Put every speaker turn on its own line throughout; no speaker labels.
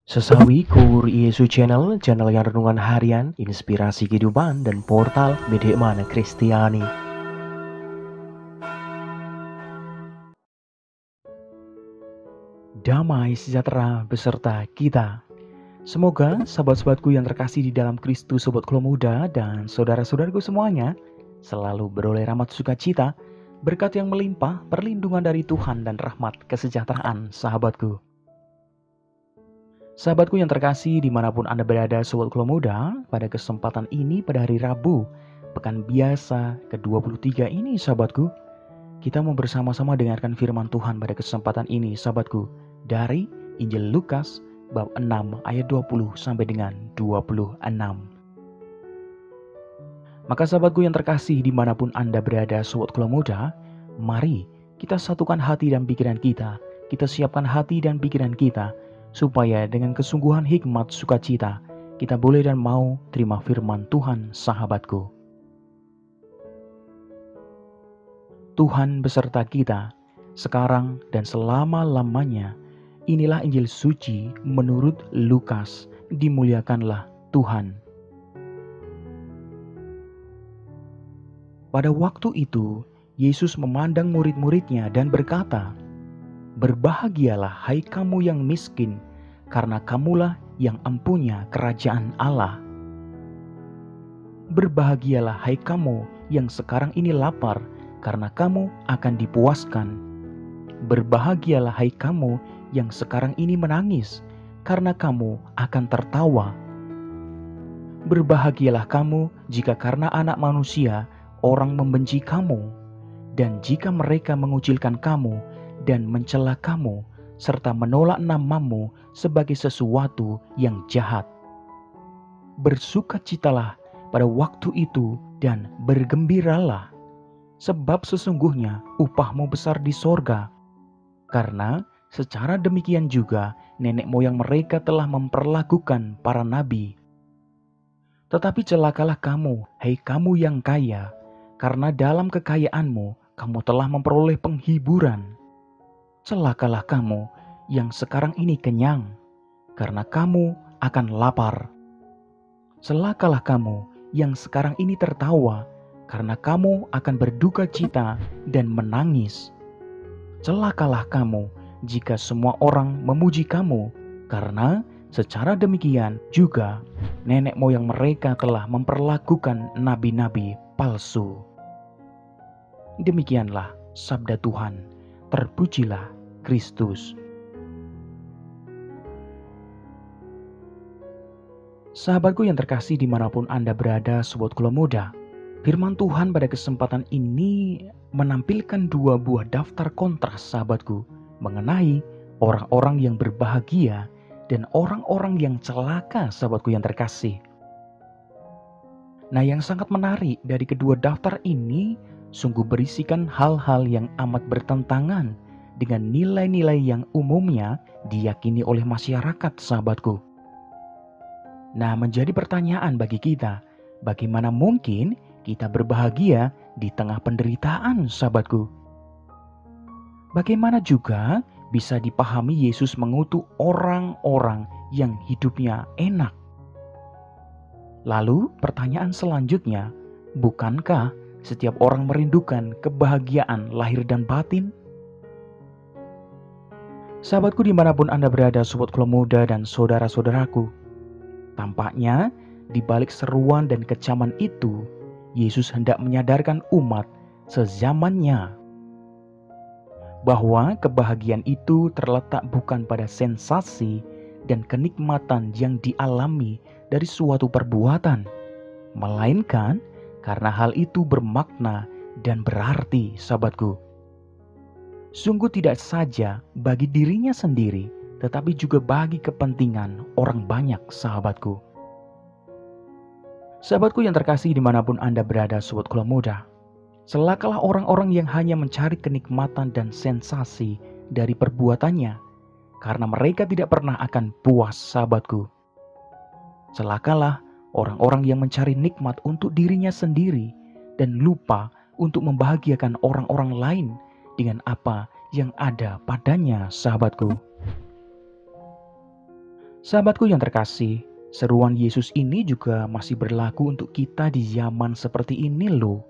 Sesawi Kur Yesu Channel, channel yang renungan harian, inspirasi kehidupan, dan portal Media Mana Kristiani. Damai sejahtera beserta kita. Semoga sahabat-sahabatku yang terkasih di dalam Kristus, sobat Klo Muda, dan saudara-saudaraku semuanya selalu beroleh rahmat sukacita, berkat yang melimpah, perlindungan dari Tuhan, dan rahmat kesejahteraan sahabatku. Sahabatku yang terkasih dimanapun Anda berada, Sobat Klo Muda, pada kesempatan ini pada hari Rabu, pekan biasa ke-23 ini sahabatku, kita mau bersama-sama dengarkan firman Tuhan pada kesempatan ini sahabatku, dari Injil Lukas bab 6 ayat 20 sampai dengan 26. Maka sahabatku yang terkasih dimanapun Anda berada, Sobat Klo Muda, mari kita satukan hati dan pikiran kita siapkan hati dan pikiran kita, supaya dengan kesungguhan hikmat sukacita, kita boleh dan mau terima firman Tuhan sahabatku. Tuhan beserta kita, sekarang dan selama-lamanya. Inilah Injil suci menurut Lukas. Dimuliakanlah Tuhan. Pada waktu itu, Yesus memandang murid-muridnya dan berkata, "Berbahagialah hai kamu yang miskin, karena kamulah yang empunya kerajaan Allah. Berbahagialah hai kamu yang sekarang ini lapar, karena kamu akan dipuaskan. Berbahagialah hai kamu yang sekarang ini menangis, karena kamu akan tertawa. Berbahagialah kamu jika karena Anak Manusia orang membenci kamu, dan jika mereka mengucilkan kamu dan mencela kamu, serta menolak namamu sebagai sesuatu yang jahat. Bersukacitalah pada waktu itu dan bergembiralah, sebab sesungguhnya upahmu besar di sorga. Karena secara demikian juga nenek moyang mereka telah memperlakukan para nabi. Tetapi celakalah kamu, hai kamu yang kaya, karena dalam kekayaanmu kamu telah memperoleh penghiburan. Celakalah kamu yang sekarang ini kenyang, karena kamu akan lapar. Celakalah kamu yang sekarang ini tertawa, karena kamu akan berduka cita dan menangis. Celakalah kamu jika semua orang memuji kamu, karena secara demikian juga nenek moyang mereka telah memperlakukan nabi-nabi palsu." Demikianlah sabda Tuhan. Terpujilah Kristus. Sahabatku yang terkasih dimanapun Anda berada, Sobat Klo Muda, firman Tuhan pada kesempatan ini menampilkan dua buah daftar kontras sahabatku, mengenai orang-orang yang berbahagia dan orang-orang yang celaka sahabatku yang terkasih. Nah, yang sangat menarik dari kedua daftar ini sungguh berisikan hal-hal yang amat bertentangan dengan nilai-nilai yang umumnya diyakini oleh masyarakat sahabatku. Nah, menjadi pertanyaan bagi kita, bagaimana mungkin kita berbahagia di tengah penderitaan sahabatku? Bagaimana juga bisa dipahami Yesus mengutuk orang-orang yang hidupnya enak? Lalu pertanyaan selanjutnya, bukankah setiap orang merindukan kebahagiaan lahir dan batin? Sahabatku dimanapun Anda berada, Sobat Klo Muda dan saudara-saudaraku, tampaknya di balik seruan dan kecaman itu, Yesus hendak menyadarkan umat sezamannya bahwa kebahagiaan itu terletak bukan pada sensasi dan kenikmatan yang dialami dari suatu perbuatan, melainkan karena hal itu bermakna dan berarti sahabatku. Sungguh tidak saja bagi dirinya sendiri, tetapi juga bagi kepentingan orang banyak sahabatku. Sahabatku yang terkasih dimanapun Anda berada, Sobat Klo Muda, celakalah orang-orang yang hanya mencari kenikmatan dan sensasi dari perbuatannya, karena mereka tidak pernah akan puas sahabatku. Celakalah orang-orang yang mencari nikmat untuk dirinya sendiri dan lupa untuk membahagiakan orang-orang lain dengan apa yang ada padanya sahabatku. Sahabatku yang terkasih, seruan Yesus ini juga masih berlaku untuk kita di zaman seperti ini loh.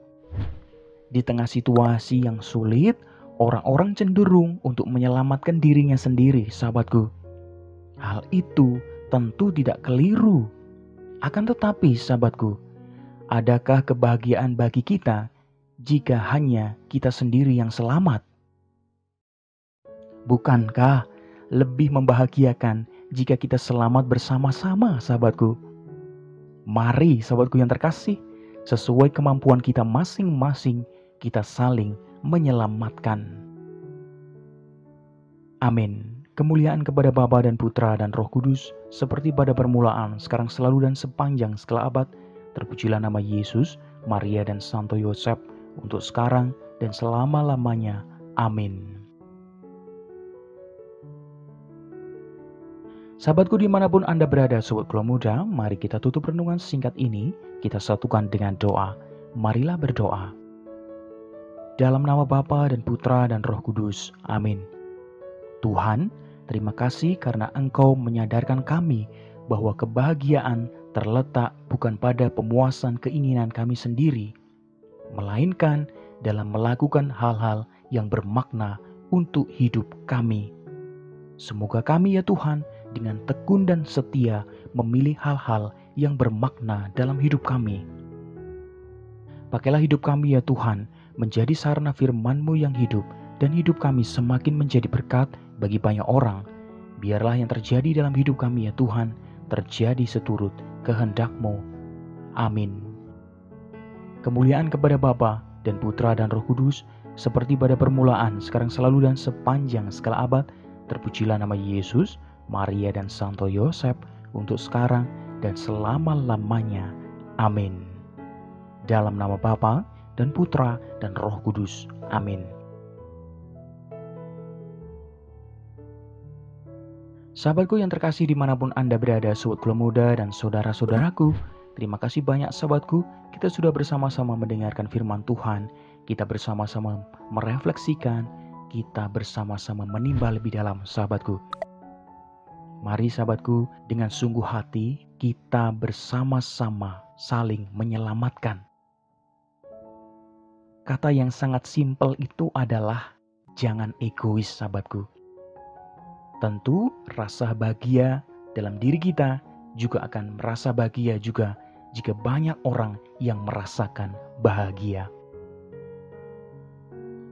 Di tengah situasi yang sulit, orang-orang cenderung untuk menyelamatkan dirinya sendiri, sahabatku. Hal itu tentu tidak keliru. Akan tetapi, sahabatku, adakah kebahagiaan bagi kita jika hanya kita sendiri yang selamat? Bukankah lebih membahagiakan jika kita selamat bersama-sama, sahabatku? Mari, sahabatku yang terkasih, sesuai kemampuan kita masing-masing, kita saling menyelamatkan. Amin. Kemuliaan kepada Bapa dan Putra dan Roh Kudus, seperti pada permulaan, sekarang selalu dan sepanjang segala abad. Terpujilah nama Yesus, Maria dan Santo Yosef, untuk sekarang dan selama-lamanya. Amin. Sahabatku dimanapun Anda berada, Sobat Keluarga Muda, mari kita tutup renungan singkat ini, kita satukan dengan doa. Marilah berdoa. Dalam nama Bapa dan Putra dan Roh Kudus. Amin. Tuhan, terima kasih karena Engkau menyadarkan kami bahwa kebahagiaan terletak bukan pada pemuasan keinginan kami sendiri, melainkan dalam melakukan hal-hal yang bermakna untuk hidup kami. Semoga kami ya Tuhan dengan tekun dan setia memilih hal-hal yang bermakna dalam hidup kami. Pakailah hidup kami ya Tuhan menjadi sarana firman-Mu yang hidup, dan hidup kami semakin menjadi berkat bagi banyak orang. Biarlah yang terjadi dalam hidup kami ya Tuhan terjadi seturut kehendak-Mu. Amin. Kemuliaan kepada Bapa dan Putra dan Roh Kudus, seperti pada permulaan, sekarang selalu dan sepanjang segala abad. Terpujilah nama Yesus, Maria dan Santo Yosef, untuk sekarang dan selama-lamanya. Amin. Dalam nama Bapa dan Putra dan Roh Kudus. Amin. Sahabatku yang terkasih dimanapun Anda berada, Sobat Keluarga Muda dan saudara-saudaraku, terima kasih banyak sahabatku, kita sudah bersama-sama mendengarkan firman Tuhan, kita bersama-sama merefleksikan, kita bersama-sama menimba lebih dalam, sahabatku. Mari sahabatku, dengan sungguh hati kita bersama-sama saling menyelamatkan. Kata yang sangat simpel itu adalah jangan egois, sahabatku. Tentu rasa bahagia dalam diri kita juga akan merasa bahagia juga jika banyak orang yang merasakan bahagia.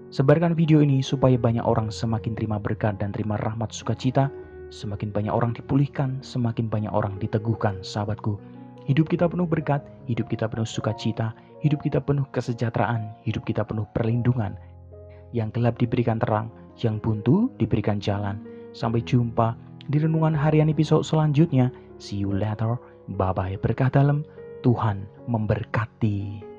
Sebarkan video ini supaya banyak orang semakin terima berkat dan terima rahmat sukacita. Semakin banyak orang dipulihkan, semakin banyak orang diteguhkan, sahabatku. Hidup kita penuh berkat, hidup kita penuh sukacita, hidup kita penuh kesejahteraan, hidup kita penuh perlindungan. Yang gelap diberikan terang, yang buntu diberikan jalan. Sampai jumpa di renungan harian episode selanjutnya. See you later. Bye-bye. Berkah dalam. Tuhan memberkati.